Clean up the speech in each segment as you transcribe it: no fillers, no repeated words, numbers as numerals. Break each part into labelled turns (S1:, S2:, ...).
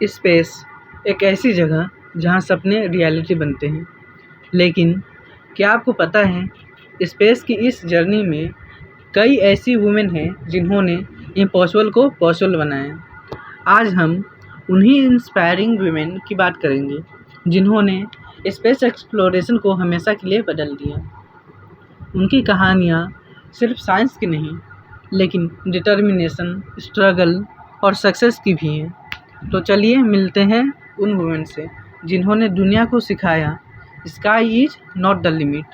S1: Space एक ऐसी जगह जहाँ सपने रियलिटी बनते हैं। लेकिन क्या आपको पता है, स्पेस की इस जर्नी में कई ऐसी वुमेन हैं जिन्होंने इम्पॉसिबल को पॉसिबल बनाया। आज हम उन्हीं इंस्पायरिंग वुमेन की बात करेंगे जिन्होंने स्पेस एक्सप्लोरेशन को हमेशा के लिए बदल दिया। उनकी कहानियाँ सिर्फ साइंस की नहीं, लेकिन डिटर्मिनेशन, स्ट्रगल और सक्सेस की भी हैं। तो चलिए मिलते हैं उन वुमेन से जिन्होंने दुनिया को सिखाया sky is not the limit.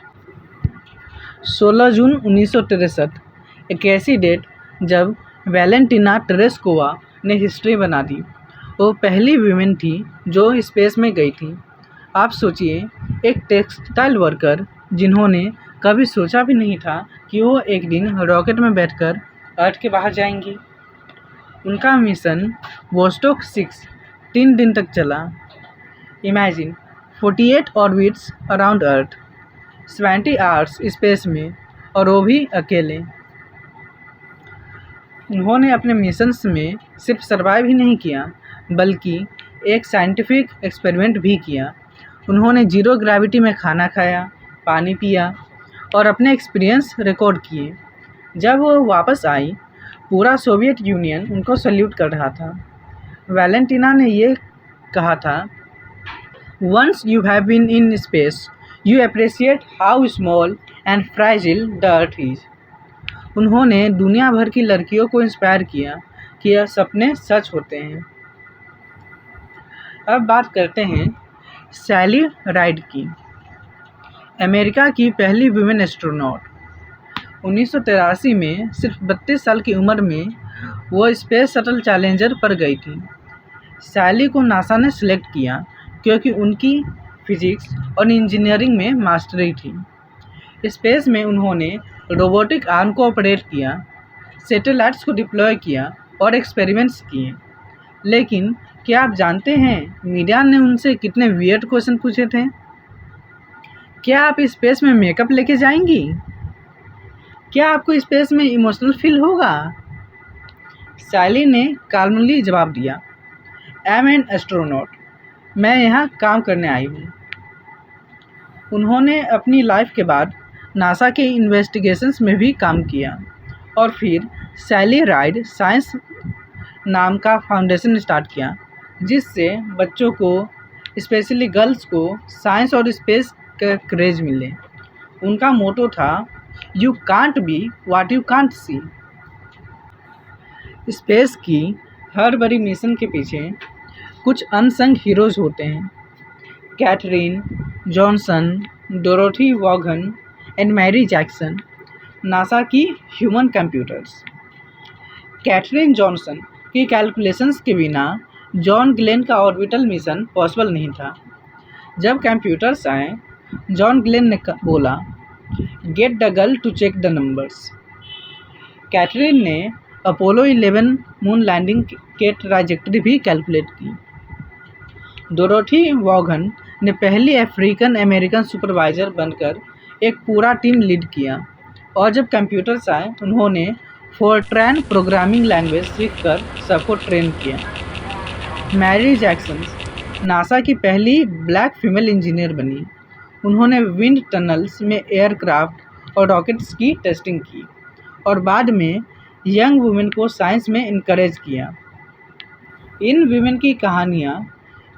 S1: 16 जून 1963 एक ऐसी डेट जब वैलेंटिना टेरेस्कोवा ने हिस्ट्री बना दी। वो पहली वुमेन थी जो स्पेस में गई थी। आप सोचिए, एक टेक्सटाइल वर्कर जिन्होंने कभी सोचा भी नहीं था कि वो एक दिन रॉकेट में बैठकर अर्थ के बाहर जाएंगी। उनका मिशन वोस्टोक 6 3 दिन तक चला। इमेजिन 48 ऑर्बिट्स अराउंड अर्थ, 70 आवर्स स्पेस में, और वो भी अकेले। उन्होंने अपने मिशंस में सिर्फ सर्वाइव ही नहीं किया, बल्कि एक साइंटिफिक एक्सपेरिमेंट भी किया। उन्होंने जीरो ग्रेविटी में खाना खाया, पानी पिया और अपने एक्सपीरियंस रिकॉर्ड किए। जब वो वापस आई, पूरा सोवियत यूनियन उनको सल्यूट कर रहा था। वैलेंटिना ने ये कहा था, once you have been in space you appreciate how small and fragile the earth is. उन्होंने दुनिया भर की लड़कियों को इंस्पायर किया कि यह सपने सच होते हैं। अब बात करते हैं सैली राइड की, अमेरिका की पहली वुमेन एस्ट्रोनॉट। 1983 में सिर्फ 32 साल की उम्र में वो स्पेस शटल चैलेंजर पर गई थी। सैली को नासा ने सिलेक्ट किया क्योंकि उनकी फिजिक्स और इंजीनियरिंग में मास्टरी थी। स्पेस में उन्होंने रोबोटिक आर्म को ऑपरेट किया, सैटेलाइट्स को डिप्लॉय किया और एक्सपेरिमेंट्स किए। लेकिन क्या आप जानते हैं मीडिया ने उनसे कितने वियर्ड क्वेश्चन पूछे थे? क्या आप स्पेस में मेकअप लेके जाएंगी? क्या आपको स्पेस में इमोशनल फील होगा? सैली ने काल्मली जवाब दिया, आई एम एन एस्ट्रोनॉट, मैं यहाँ काम करने आई हूँ। उन्होंने अपनी लाइफ के बाद नासा के इन्वेस्टिगेशंस में भी काम किया और फिर सैली राइड साइंस नाम का फाउंडेशन स्टार्ट किया, जिससे बच्चों को, स्पेशली गर्ल्स को, साइंस और स्पेस का क्रेज मिले। उनका मोटो था, you can't be what you can't see. Space की हर बड़ी मिशन के पीछे कुछ अनसंग हीरोज़ होते हैं। Katherine Johnson, Dorothy Vaughan and Mary Jackson, NASA की ह्यूमन कंप्यूटर्स। कैथरीन जॉनसन की कैलकुलेशंस के बिना जॉन ग्लेन का ऑर्बिटल मिशन पॉसिबल नहीं था। जब कंप्यूटर्स आए, जॉन ग्लेन ने बोला, get the girl to check the numbers. Katherine ने अपोलो 11 मून लैंडिंग के ट्राजेक्टरी भी कैलकुलेट की। डोरोथी वॉगन ने पहली अफ्रीकन अमेरिकन सुपरवाइज़र बनकर एक पूरा टीम लीड किया, और जब कंप्यूटर्स आए उन्होंने फोर्ट्रैन प्रोग्रामिंग लैंग्वेज सीखकर सबको ट्रेन किया। मैरी जैक्सन नासा की पहली ब्लैक फीमेल इंजीनियर बनी। उन्होंने विंड टनल्स में एयरक्राफ्ट और रॉकेट्स की टेस्टिंग की और बाद में यंग वुमेन को साइंस में इनकरेज किया। इन वुमेन की कहानियाँ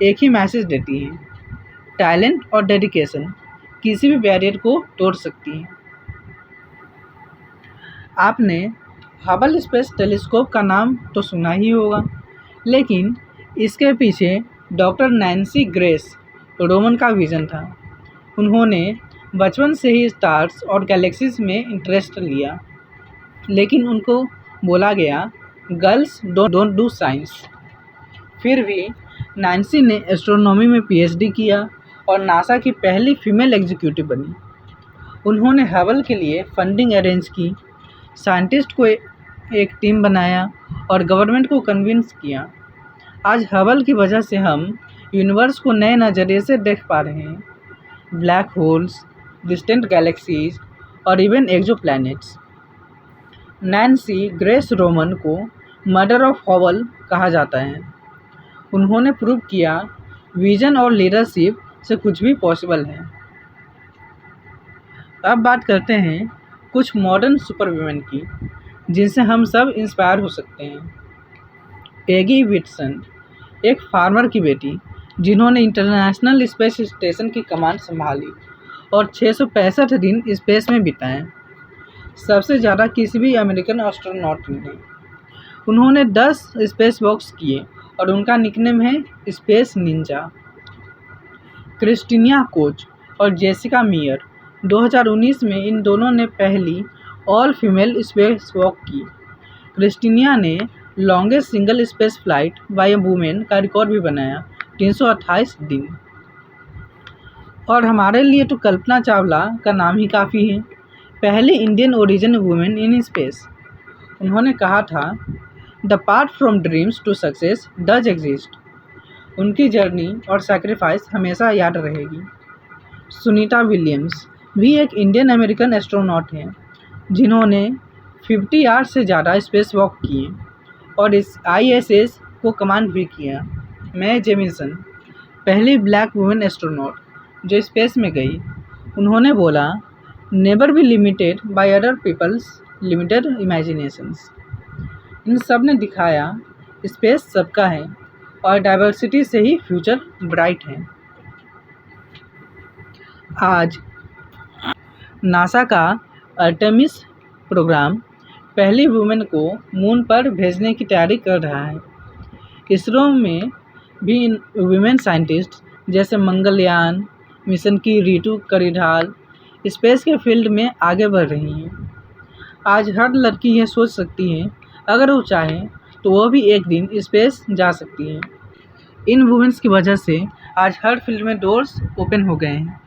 S1: एक ही मैसेज देती हैं, टैलेंट और डेडिकेशन किसी भी बैरियर को तोड़ सकती हैं। आपने हबल स्पेस टेलीस्कोप का नाम तो सुना ही होगा, लेकिन इसके पीछे डॉक्टर नैन्सी ग्रेस रोमन का विज़न था। उन्होंने बचपन से ही स्टार्स और गैलेक्सीज में इंटरेस्ट लिया, लेकिन उनको बोला गया, गर्ल्स डोंट डू साइंस। फिर भी नैन्सी ने एस्ट्रोनॉमी में पीएचडी किया और नासा की पहली फीमेल एग्जीक्यूटिव बनी। उन्होंने हबल के लिए फंडिंग अरेंज की, साइंटिस्ट को एक टीम बनाया और गवर्नमेंट को कन्विंस किया। आज हबल की वजह से हम यूनिवर्स को नए नज़रिए से देख पा रहे हैं, ब्लैक होल्स, डिस्टेंट गैलेक्सीज और even exoplanets. Nancy grace Roman को मदर ऑफ हबल कहा जाता है। उन्होंने प्रूव किया विजन और लीडरशिप से कुछ भी पॉसिबल है। अब बात करते हैं कुछ मॉडर्न सुपर वुमेन की जिनसे हम सब इंस्पायर हो सकते हैं। एगी विटसन, एक फार्मर की बेटी जिन्होंने इंटरनेशनल स्पेस स्टेशन की कमान संभाली और 665 दिन स्पेस में बिताए, सबसे ज़्यादा किसी भी अमेरिकन एस्ट्रोनॉट ने। उन्होंने 10 स्पेस वॉक्स किए और उनका निकनेम है स्पेस निंजा। क्रिस्टीना कोच और जेसिका मियर, 2019 में इन दोनों ने पहली ऑल फीमेल स्पेस वॉक की। क्रिस्टीना ने longest single space flight by a women का रिकॉर्ड भी बनाया, 328 दिन। और हमारे लिए तो कल्पना चावला का नाम ही काफ़ी है, पहली Indian origin women in space. उन्होंने कहा था, the path from dreams to success does exist. उनकी जर्नी और सैक्रिफाइस हमेशा याद रहेगी। सुनीता विलियम्स भी एक इंडियन अमेरिकन एस्ट्रोनॉट हैं जिन्होंने 50 आवर्स से ज़्यादा स्पेस वॉक किए और इस ISS को कमांड भी किया। मै जेमिसन, पहली ब्लैक वुमेन एस्ट्रोनॉट जो स्पेस में गई। उन्होंने बोला, never be limited by other people's limited imaginations. इन सब ने दिखाया स्पेस सबका है और डाइवर्सिटी से ही फ्यूचर ब्राइट है। आज नासा का आर्टेमिस प्रोग्राम पहली वुमेन को मून पर भेजने की तैयारी कर रहा है। इसरो में भी वुमेन साइंटिस्ट जैसे मंगलयान मिशन की रीतू करिधाल स्पेस के फील्ड में आगे बढ़ रही हैं। आज हर लड़की यह सोच सकती है, अगर वो चाहे तो वो भी एक दिन स्पेस जा सकती है। इन वुमेन्स की वजह से आज हर फील्ड में डोर्स ओपन हो गए हैं।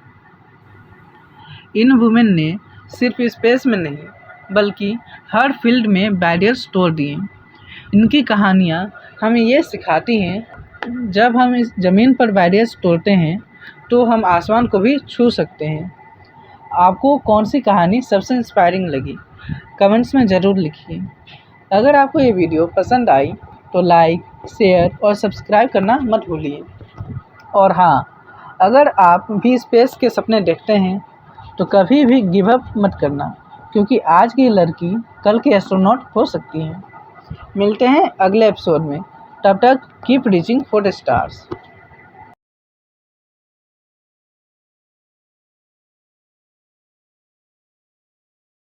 S1: इन वुमेन ने सिर्फ स्पेस में नहीं बल्कि हर फील्ड में बैरियर्स तोड़ दिए। इनकी कहानियाँ हमें ये सिखाती हैं, जब हम इस ज़मीन पर बैरियर्स तोड़ते हैं तो हम आसमान को भी छू सकते हैं। आपको कौन सी कहानी सबसे इंस्पायरिंग लगी, कमेंट्स में ज़रूर लिखिए। अगर आपको ये वीडियो पसंद आई तो लाइक, शेयर और सब्सक्राइब करना मत भूलिए। और हाँ, अगर आप भी स्पेस के सपने देखते हैं तो कभी भी गिव अप मत करना, क्योंकि आज की लड़की कल की एस्ट्रोनॉट हो सकती हैं। मिलते हैं अगले एपिसोड में, तब तक keep reaching for the stars.